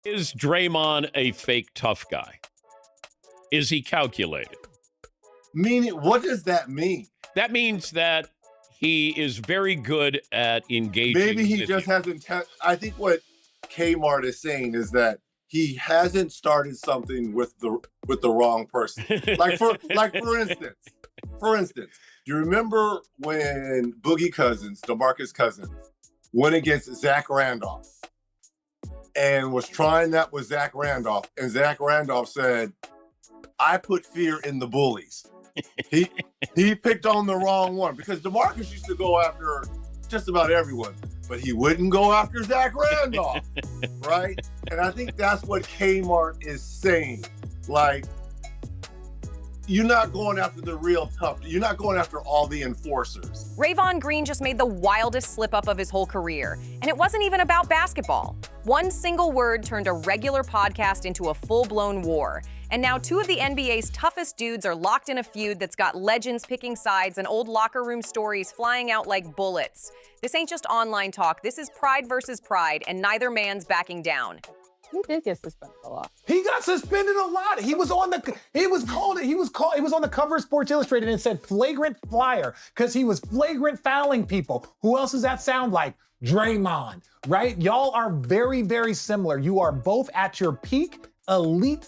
Is Draymond a fake tough guy? Is he calculated? Meaning, what does that mean? That means that he is very good at engaging. Maybe he just hasn't. I think what Kmart is saying is that he hasn't started something with the wrong person. For instance, do you remember when Boogie Cousins, DeMarcus Cousins, went against Zach Randolph and was trying that with Zach Randolph, and Zach Randolph said, "I put fear in the bullies." He picked on the wrong one, because DeMarcus used to go after just about everyone, but he wouldn't go after Zach Randolph, right? And I think that's what Kmart is saying. Like, you're not going after the real tough. You're not going after all the enforcers. Draymond Green just made the wildest slip-up of his whole career, and it wasn't even about basketball. One single word turned a regular podcast into a full-blown war. And now two of the NBA's toughest dudes are locked in a feud that's got legends picking sides and old locker room stories flying out like bullets. This ain't just online talk. This is pride versus pride, and neither man's backing down. He did get suspended a lot. He got suspended a lot. He was on the cover of Sports Illustrated and it said flagrant flyer because he was flagrant fouling people. Who else does that sound like? Draymond, right? Y'all are very, very similar. You are both at your peak, elite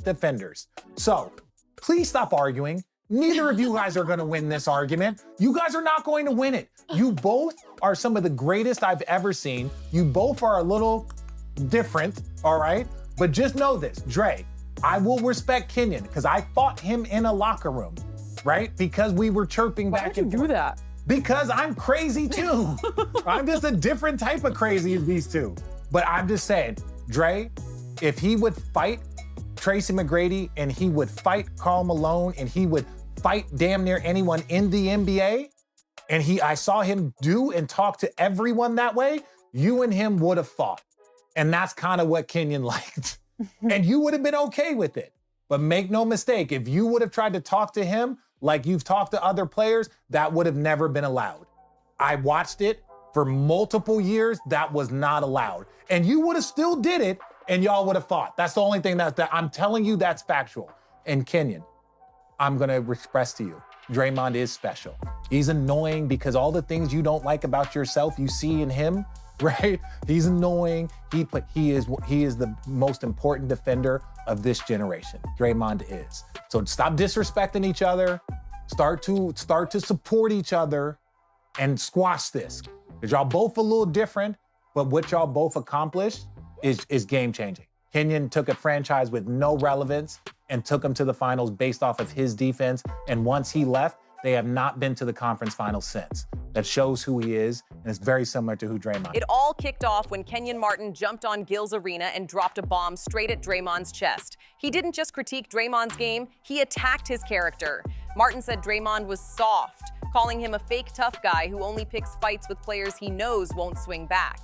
defenders. So please stop arguing. Neither of you guys are going to win this argument. You guys are not going to win it. You both are some of the greatest I've ever seen. You both are a little different, all right? But just know this, Dre, I will respect Kenyon because I fought him in a locker room, right? Because we were chirping back and forth. Why would you do that? Because I'm crazy too. I'm just a different type of crazy as these two. But I'm just saying, Dre, if he would fight Tracy McGrady and he would fight Karl Malone and he would fight damn near anyone in the NBA, and I saw him do and talk to everyone that way, you and him would have fought. And that's kind of what Kenyon liked. And you would have been okay with it. But make no mistake, if you would have tried to talk to him like you've talked to other players, that would have never been allowed. I watched it for multiple years. That was not allowed. And you would have still did it and y'all would have fought. That's the only thing that I'm telling you, that's factual. And Kenyon, I'm going to express to you, Draymond is special. He's annoying because all the things you don't like about yourself, you see in him, right? He's annoying. He is the most important defender of this generation. Draymond is. So stop disrespecting each other. Start to support each other and squash this. Because y'all both a little different, but what y'all both accomplished is game changing. Kenyon took a franchise with no relevance and took them to the finals based off of his defense. And once he left, they have not been to the conference finals since. That shows who he is, and it's very similar to who Draymond is. It all kicked off when Kenyon Martin jumped on Gil's arena and dropped a bomb straight at Draymond's chest. He didn't just critique Draymond's game, he attacked his character. Martin said Draymond was soft, calling him a fake tough guy who only picks fights with players he knows won't swing back.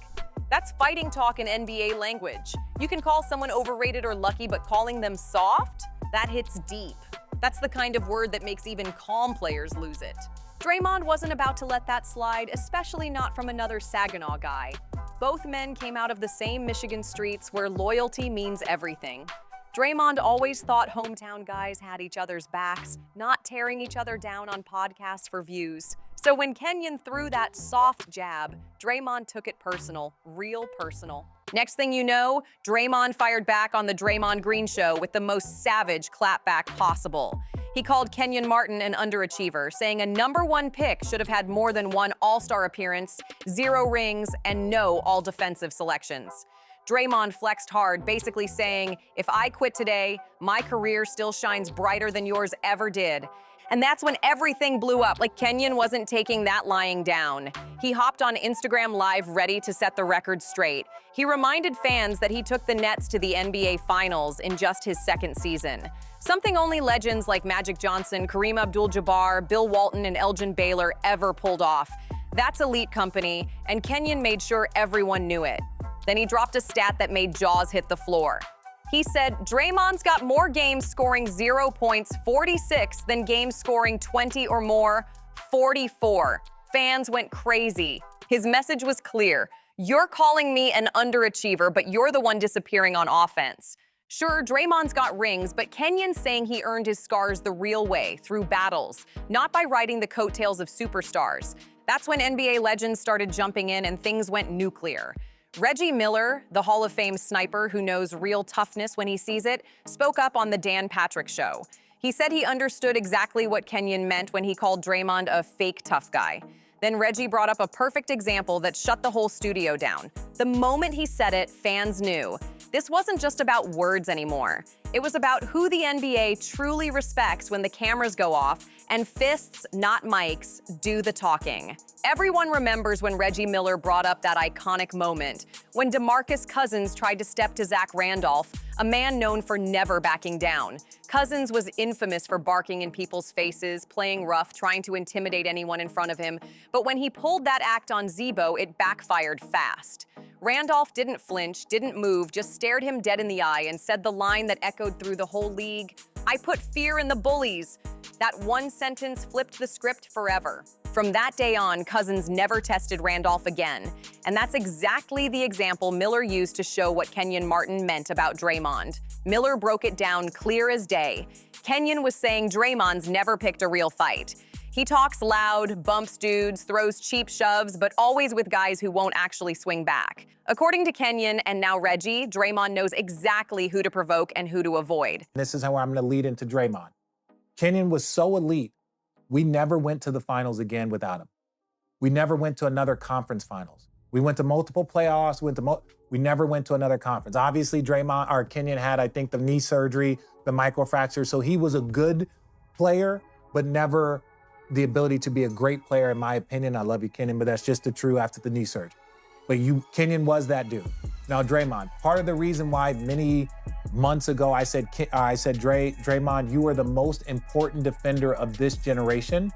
That's fighting talk in NBA language. You can call someone overrated or lucky, but calling them soft? That hits deep. That's the kind of word that makes even calm players lose it. Draymond wasn't about to let that slide, especially not from another Saginaw guy. Both men came out of the same Michigan streets where loyalty means everything. Draymond always thought hometown guys had each other's backs, not tearing each other down on podcasts for views. So when Kenyon threw that soft jab, Draymond took it personal, real personal. Next thing you know, Draymond fired back on the Draymond Green show with the most savage clapback possible. He called Kenyon Martin an underachiever, saying a #1 pick should have had more than one All-Star appearance, 0 rings, and no all-defensive selections. Draymond flexed hard, basically saying, if I quit today, my career still shines brighter than yours ever did. And that's when everything blew up, like Kenyon wasn't taking that lying down. He hopped on Instagram Live ready to set the record straight. He reminded fans that he took the Nets to the NBA Finals in just his second season. Something only legends like Magic Johnson, Kareem Abdul-Jabbar, Bill Walton, and Elgin Baylor ever pulled off. That's elite company, and Kenyon made sure everyone knew it. Then he dropped a stat that made jaws hit the floor. He said, Draymond's got more games scoring 0 points, 46, than games scoring 20 or more, 44. Fans went crazy. His message was clear. You're calling me an underachiever, but you're the one disappearing on offense. Sure, Draymond's got rings, but Kenyon's saying he earned his scars the real way, through battles, not by riding the coattails of superstars. That's when NBA legends started jumping in and things went nuclear. Reggie Miller, the Hall of Fame sniper who knows real toughness when he sees it, spoke up on the Dan Patrick Show. He said he understood exactly what Kenyon meant when he called Draymond a fake tough guy. Then Reggie brought up a perfect example that shut the whole studio down. The moment he said it, fans knew. This wasn't just about words anymore. It was about who the NBA truly respects when the cameras go off and fists, not mics, do the talking. Everyone remembers when Reggie Miller brought up that iconic moment when DeMarcus Cousins tried to step to Zach Randolph, a man known for never backing down. Cousins was infamous for barking in people's faces, playing rough, trying to intimidate anyone in front of him. But when he pulled that act on Zebo, it backfired fast. Randolph didn't flinch, didn't move, just stared him dead in the eye and said the line that echoed through the whole league, "I put fear in the bullies." That one sentence flipped the script forever. From that day on, Cousins never tested Randolph again. And that's exactly the example Miller used to show what Kenyon Martin meant about Draymond. Miller broke it down clear as day. Kenyon was saying Draymond's never picked a real fight. He talks loud, bumps dudes, throws cheap shoves, but always with guys who won't actually swing back. According to Kenyon and now Reggie, Draymond knows exactly who to provoke and who to avoid. This is how I'm going to lead into Draymond. Kenyon was so elite, we never went to the finals again without him. We never went to another conference finals. We went to multiple playoffs, we never went to another conference. Obviously, Kenyon had, I think, the knee surgery, the microfracture, so he was a good player, but never the ability to be a great player, in my opinion. I love you, Kenyon, but that's just the true after the knee surgery. But Kenyon was that dude. Now, Draymond, part of the reason why many months ago I said, Draymond, you are the most important defender of this generation,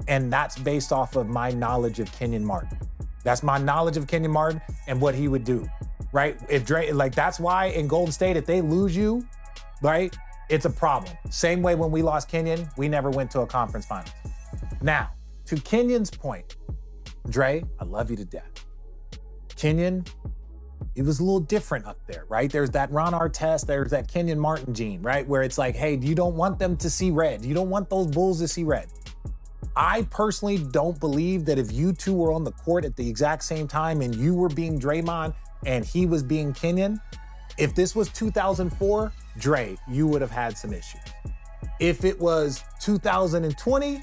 and that's based off of my knowledge of Kenyon Martin. That's my knowledge of Kenyon Martin and what he would do, right? That's why in Golden State, if they lose you, right, it's a problem. Same way when we lost Kenyon, we never went to a conference finals. Now, to Kenyon's point, Dre, I love you to death. Kenyon, it was a little different up there, right? There's that Ron Artest, there's that Kenyon Martin gene, right? Where it's like, hey, you don't want them to see red. You don't want those Bulls to see red. I personally don't believe that if you two were on the court at the exact same time and you were being Draymond and he was being Kenyon, if this was 2004, Dre, you would have had some issues. If it was 2020,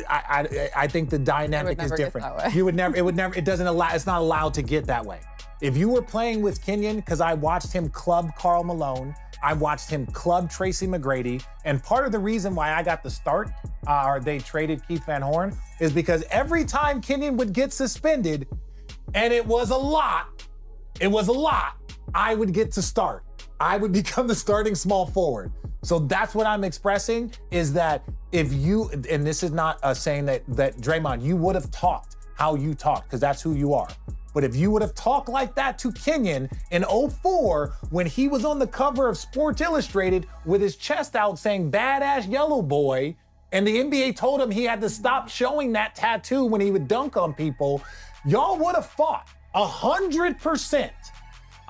I think the dynamic is different. It's not allowed to get that way. If you were playing with Kenyon, because I watched him club Karl Malone, I watched him club Tracy McGrady, and part of the reason why I got the start, or they traded Keith Van Horn, is because every time Kenyon would get suspended, and it was a lot, I would get to start. I would become the starting small forward. So that's what I'm expressing, is that if you, and this is not saying that Draymond, you would have talked how you talked, because that's who you are. But if you would have talked like that to Kenyon in 2004, when he was on the cover of Sports Illustrated with his chest out saying badass yellow boy, and the NBA told him he had to stop showing that tattoo when he would dunk on people, y'all would have fought 100%.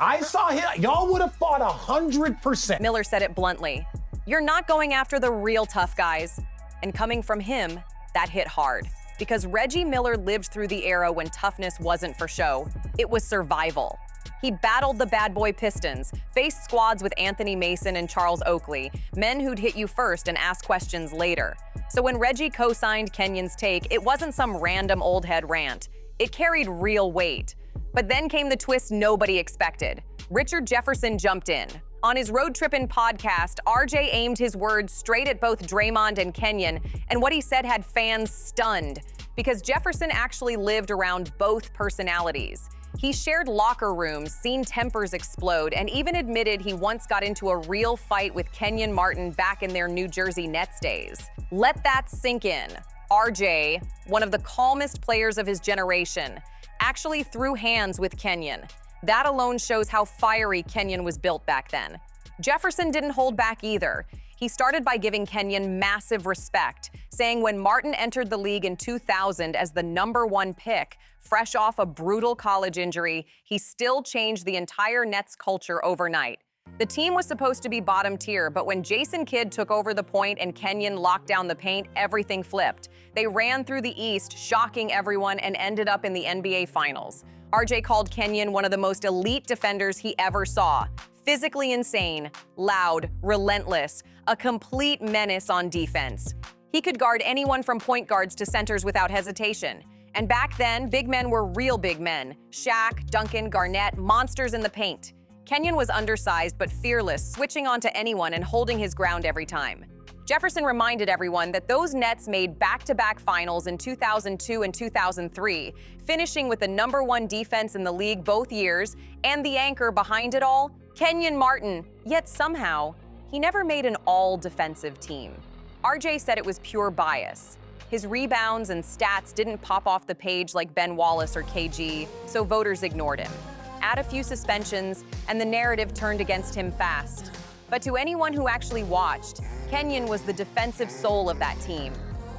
I saw him, y'all would have fought 100%. Miller said it bluntly. You're not going after the real tough guys. And coming from him, that hit hard. Because Reggie Miller lived through the era when toughness wasn't for show. It was survival. He battled the bad boy Pistons, faced squads with Anthony Mason and Charles Oakley, men who'd hit you first and ask questions later. So when Reggie co-signed Kenyon's take, it wasn't some random old head rant. It carried real weight. But then came the twist nobody expected. Richard Jefferson jumped in. On his Road Trippin' podcast, RJ aimed his words straight at both Draymond and Kenyon, and what he said had fans stunned, because Jefferson actually lived around both personalities. He shared locker rooms, seen tempers explode, and even admitted he once got into a real fight with Kenyon Martin back in their New Jersey Nets days. Let that sink in. RJ, one of the calmest players of his generation, actually threw hands with Kenyon. That alone shows how fiery Kenyon was built back then. Jefferson didn't hold back either. He started by giving Kenyon massive respect, saying when Martin entered the league in 2000 as the #1 pick, fresh off a brutal college injury, he still changed the entire Nets culture overnight. The team was supposed to be bottom tier, but when Jason Kidd took over the point and Kenyon locked down the paint, everything flipped. They ran through the East, shocking everyone, and ended up in the NBA Finals. RJ called Kenyon one of the most elite defenders he ever saw. Physically insane, loud, relentless, a complete menace on defense. He could guard anyone from point guards to centers without hesitation. And back then, big men were real big men. Shaq, Duncan, Garnett, monsters in the paint. Kenyon was undersized but fearless, switching onto anyone and holding his ground every time. Jefferson reminded everyone that those Nets made back-to-back finals in 2002 and 2003, finishing with the #1 defense in the league both years, and the anchor behind it all, Kenyon Martin. Yet somehow, he never made an all-defensive team. RJ said it was pure bias. His rebounds and stats didn't pop off the page like Ben Wallace or KG, so voters ignored him. Add a few suspensions, and the narrative turned against him fast. But to anyone who actually watched, Kenyon was the defensive soul of that team.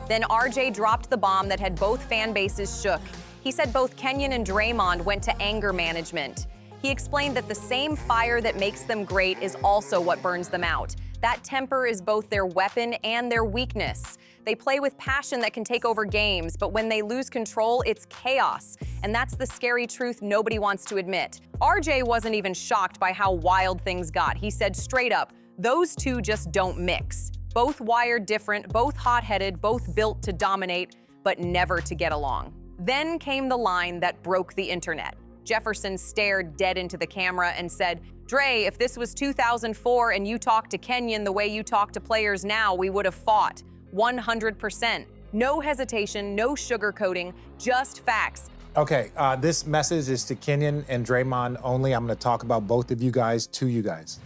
Then RJ dropped the bomb that had both fan bases shook. He said both Kenyon and Draymond went to anger management. He explained that the same fire that makes them great is also what burns them out. That temper is both their weapon and their weakness. They play with passion that can take over games, but when they lose control, it's chaos. And that's the scary truth nobody wants to admit. RJ wasn't even shocked by how wild things got. He said straight up, those two just don't mix. Both wired different, both hot-headed, both built to dominate, but never to get along. Then came the line that broke the internet. Jefferson stared dead into the camera and said, "Dre, if this was 2004 and you talked to Kenyon the way you talk to players now, we would have fought. 100%. No hesitation, no sugarcoating, just facts." Okay, this message is to Kenyon and Draymond only. I'm going to talk about both of you guys to you guys.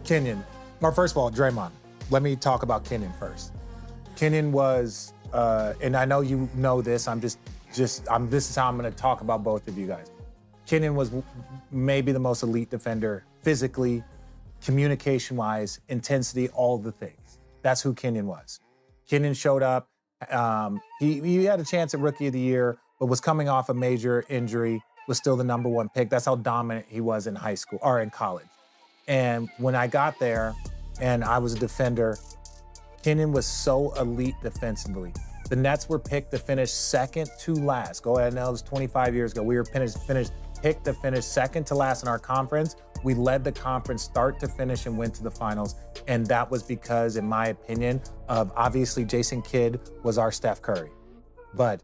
Kenyon, or first of all, Draymond. Let me talk about Kenyon first. Kenyon was, and I know you know this. This is how I'm going to talk about both of you guys. Kenyon was maybe the most elite defender, physically, communication-wise, intensity, all the things. That's who Kenyon was. Kenyon showed up. He had a chance at Rookie of the Year, but was coming off a major injury, was still the #1 pick. That's how dominant he was in high school or in college. And when I got there and I was a defender, Kenyon was so elite defensively. The Nets were picked to finish second to last. Go ahead, now it was 25 years ago. We were picked to finish second to last in our conference. We led the conference start to finish and went to the finals. And that was because, in my opinion, of obviously Jason Kidd was our Steph Curry. But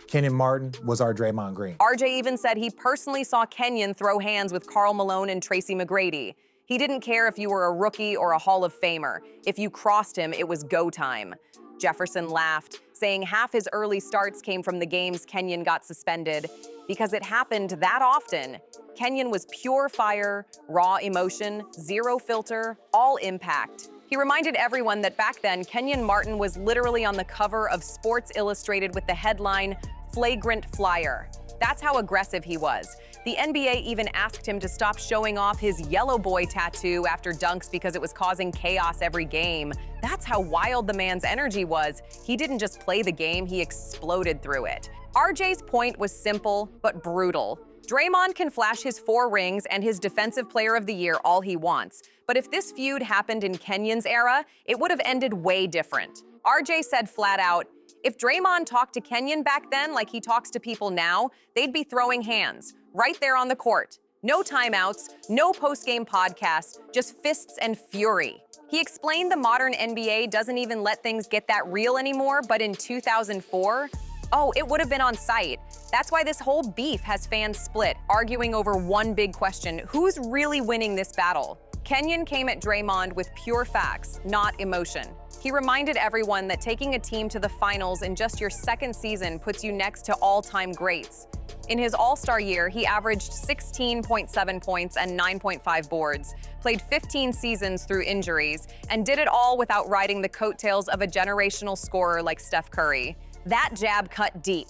Kenyon Martin was our Draymond Green. RJ even said he personally saw Kenyon throw hands with Karl Malone and Tracy McGrady. He didn't care if you were a rookie or a Hall of Famer. If you crossed him, it was go time. Jefferson laughed, saying half his early starts came from the games Kenyon got suspended. Because it happened that often. Kenyon was pure fire, raw emotion, zero filter, all impact. He reminded everyone that back then, Kenyon Martin was literally on the cover of Sports Illustrated with the headline, "Flagrant Flyer." That's how aggressive he was. The NBA even asked him to stop showing off his yellow boy tattoo after dunks because it was causing chaos every game. That's how wild the man's energy was. He didn't just play the game, he exploded through it. RJ's point was simple but brutal. Draymond can flash his 4 rings and his Defensive Player of the Year all he wants. But if this feud happened in Kenyon's era, it would have ended way different. RJ said flat out, if Draymond talked to Kenyon back then like he talks to people now, they'd be throwing hands, right there on the court. No timeouts, no post-game podcasts, just fists and fury. He explained the modern NBA doesn't even let things get that real anymore, but in 2004, oh, it would have been on site. That's why this whole beef has fans split, arguing over one big question: who's really winning this battle? Kenyon came at Draymond with pure facts, not emotion. He reminded everyone that taking a team to the finals in just your second season puts you next to all-time greats. In his All-Star year, he averaged 16.7 points and 9.5 boards, played 15 seasons through injuries, and did it all without riding the coattails of a generational scorer like Steph Curry. That jab cut deep,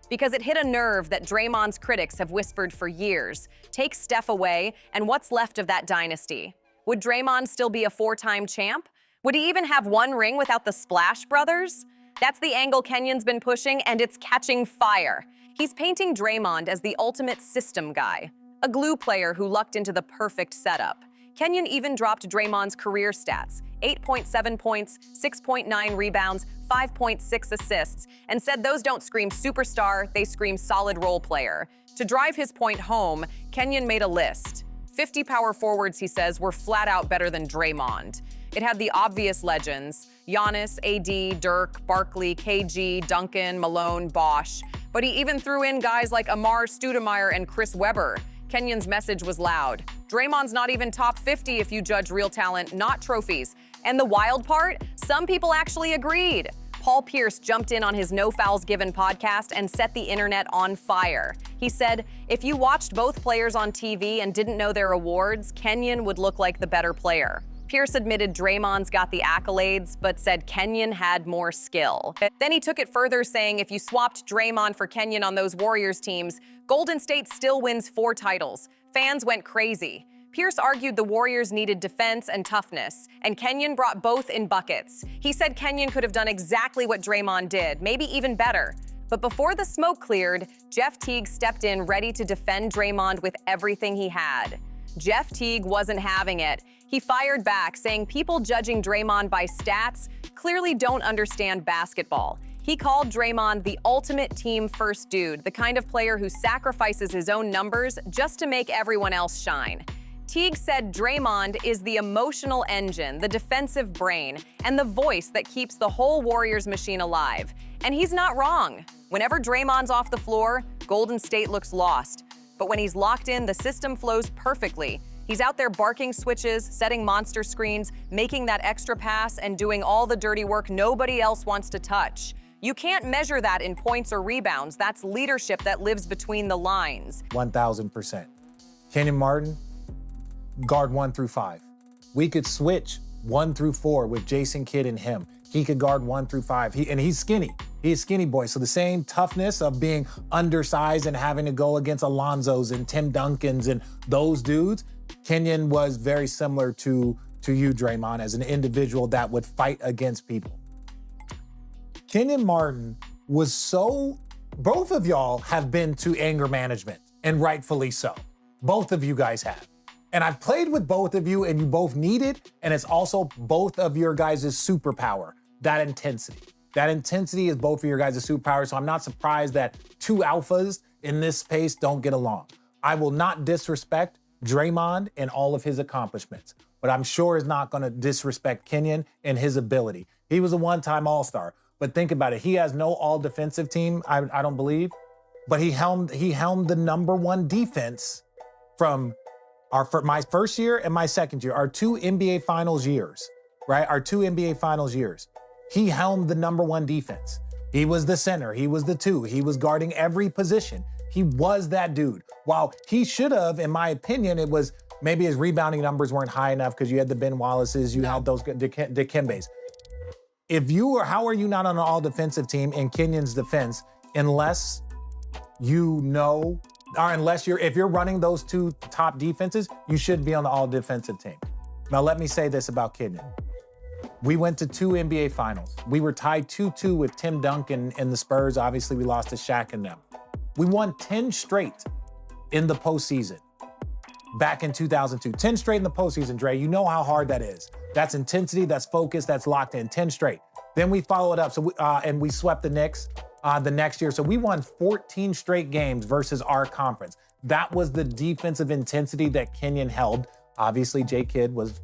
because it hit a nerve that Draymond's critics have whispered for years. Take Steph away, and what's left of that dynasty? Would Draymond still be a 4-time champ? Would he even have one ring without the Splash Brothers? That's the angle Kenyon's been pushing, and it's catching fire. He's painting Draymond as the ultimate system guy, a glue player who lucked into the perfect setup. Kenyon even dropped Draymond's career stats, 8.7 points, 6.9 rebounds, 5.6 assists, and said those don't scream superstar, they scream solid role player. To drive his point home, Kenyon made a list. 50 power forwards, he says, were flat out better than Draymond. It had the obvious legends, Giannis, AD, Dirk, Barkley, KG, Duncan, Malone, Bosh. But he even threw in guys like Amar Stoudemire and Chris Webber. Kenyon's message was loud. Draymond's not even top 50 if you judge real talent, not trophies. And the wild part? Some people actually agreed. Paul Pierce jumped in on his No Fouls Given podcast and set the internet on fire. He said, if you watched both players on TV and didn't know their awards, Kenyon would look like the better player. Pierce admitted Draymond's got the accolades, but said Kenyon had more skill. Then he took it further, saying if you swapped Draymond for Kenyon on those Warriors teams, Golden State still wins 4 titles. Fans went crazy. Pierce argued the Warriors needed defense and toughness, and Kenyon brought both in buckets. He said Kenyon could have done exactly what Draymond did, maybe even better. But before the smoke cleared, Jeff Teague stepped in ready to defend Draymond with everything he had. Jeff Teague wasn't having it. He fired back, saying people judging Draymond by stats clearly don't understand basketball. He called Draymond the ultimate team-first dude, the kind of player who sacrifices his own numbers just to make everyone else shine. Teague said Draymond is the emotional engine, the defensive brain, and the voice that keeps the whole Warriors machine alive. And he's not wrong. Whenever Draymond's off the floor, Golden State looks lost. But when he's locked in, the system flows perfectly. He's out there barking switches, setting monster screens, making that extra pass, and doing all the dirty work nobody else wants to touch. You can't measure that in points or rebounds. That's leadership that lives between the lines. 1,000%. Kenyon Martin, guard 1 through 5. We could switch 1 through 4 with Jason Kidd and him. He could guard 1 through 5. He's skinny. He's a skinny boy. So the same toughness of being undersized and having to go against Alonzos and Tim Duncans and those dudes, Kenyon was very similar to you, Draymond, as an individual that would fight against people. Kenyon Martin was both of y'all have been to anger management, and rightfully so. Both of you guys have. And I've played with both of you, and you both need it, and it's also both of your guys' superpower, that intensity. That intensity is both of your guys' superpower, so I'm not surprised that 2 alphas in this space don't get along. I will not disrespect Draymond and all of his accomplishments, but I'm sure is not going to disrespect Kenyon and his ability. He was a one-time All-Star, but think about it. He has no all-defensive team, I don't believe, but he helmed the #1 defense from my first year and my second year, our 2 NBA Finals years, right? Our 2 NBA Finals years. He helmed the #1 defense. He was the center. He was the 2. He was guarding every position. He was that dude. While he should have, in my opinion, it was maybe his rebounding numbers weren't high enough because you had the Ben Wallaces, you had those Dikembes. How are you not on an all-defensive team in Kenyon's defense unless you know, or if you're running those 2 top defenses, you should be on the all-defensive team. Now, let me say this about Kenyon. We went to 2 NBA Finals. We were tied 2-2 with Tim Duncan and the Spurs. Obviously, we lost to Shaq and them. We won 10 straight in the postseason back in 2002. 10 straight in the postseason, Dre. You know how hard that is. That's intensity, that's focus, that's locked in. 10 straight. Then we followed up, and we swept the Knicks the next year. So we won 14 straight games versus our conference. That was the defensive intensity that Kenyon held. Obviously, J. Kidd was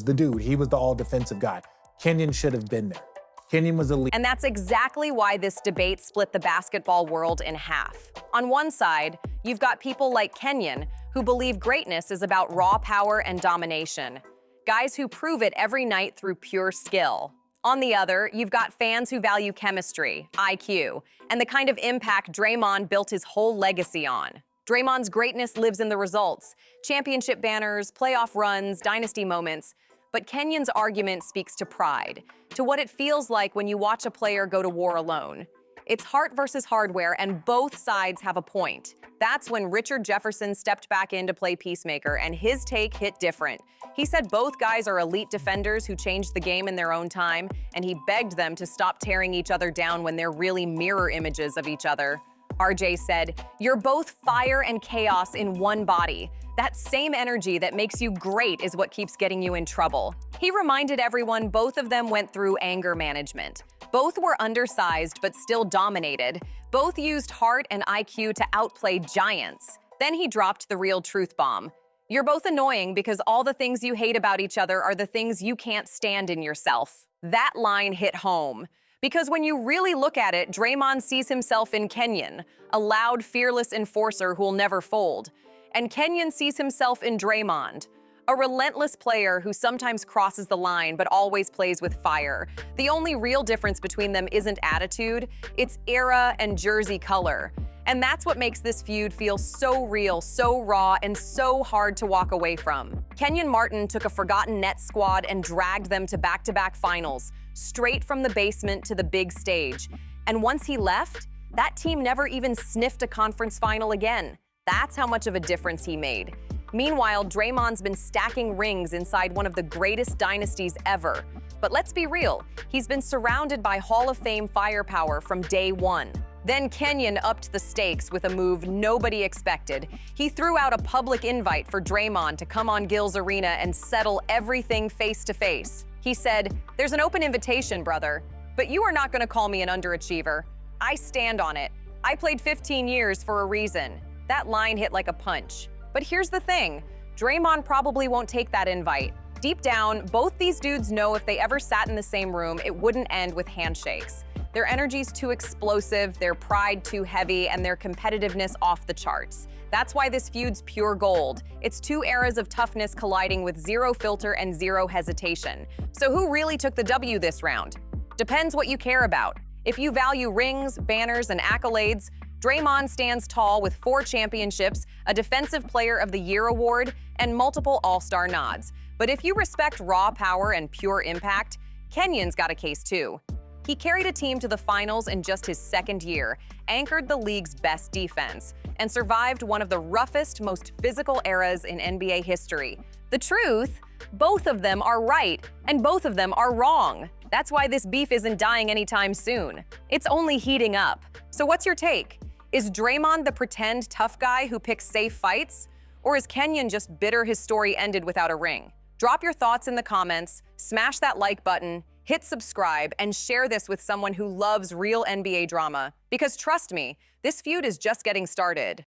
the dude. He was the all-defensive guy. Kenyon should have been there. Kenyon was the lead. And that's exactly why this debate split the basketball world in half. On one side, you've got people like Kenyon who believe greatness is about raw power and domination. Guys who prove it every night through pure skill. On the other, you've got fans who value chemistry, IQ, and the kind of impact Draymond built his whole legacy on. Draymond's greatness lives in the results, championship banners, playoff runs, dynasty moments. But Kenyon's argument speaks to pride, to what it feels like when you watch a player go to war alone. It's heart versus hardware, and both sides have a point. That's when Richard Jefferson stepped back in to play peacemaker, and his take hit different. He said both guys are elite defenders who changed the game in their own time, and he begged them to stop tearing each other down when they're really mirror images of each other. RJ said, "You're both fire and chaos in one body. That same energy that makes you great is what keeps getting you in trouble." He reminded everyone both of them went through anger management. Both were undersized but still dominated. Both used heart and IQ to outplay giants. Then he dropped the real truth bomb. "You're both annoying because all the things you hate about each other are the things you can't stand in yourself." That line hit home. Because when you really look at it, Draymond sees himself in Kenyon, a loud, fearless enforcer who'll never fold. And Kenyon sees himself in Draymond, a relentless player who sometimes crosses the line but always plays with fire. The only real difference between them isn't attitude, it's era and jersey color. And that's what makes this feud feel so real, so raw, and so hard to walk away from. Kenyon Martin took a forgotten Nets squad and dragged them to back-to-back finals, straight from the basement to the big stage. And once he left, that team never even sniffed a conference final again. That's how much of a difference he made. Meanwhile, Draymond's been stacking rings inside one of the greatest dynasties ever. But let's be real, he's been surrounded by Hall of Fame firepower from day one. Then Kenyon upped the stakes with a move nobody expected. He threw out a public invite for Draymond to come on Gil's Arena and settle everything face to face. He said, "There's an open invitation, brother, but you are not going to call me an underachiever. I stand on it. I played 15 years for a reason." That line hit like a punch. But here's the thing, Draymond probably won't take that invite. Deep down, both these dudes know if they ever sat in the same room, it wouldn't end with handshakes. Their energy's too explosive, their pride too heavy, and their competitiveness off the charts. That's why this feud's pure gold. It's two eras of toughness colliding with zero filter and zero hesitation. So who really took the W this round? Depends what you care about. If you value rings, banners, and accolades, Draymond stands tall with 4 championships, a Defensive Player of the Year award, and multiple All-Star nods. But if you respect raw power and pure impact, Kenyon's got a case too. He carried a team to the finals in just his second year, anchored the league's best defense, and survived one of the roughest, most physical eras in NBA history. The truth, both of them are right, and both of them are wrong. That's why this beef isn't dying anytime soon. It's only heating up. So what's your take? Is Draymond the pretend tough guy who picks safe fights? Or is Kenyon just bitter his story ended without a ring? Drop your thoughts in the comments, smash that like button, hit subscribe, and share this with someone who loves real NBA drama. Because trust me, this feud is just getting started.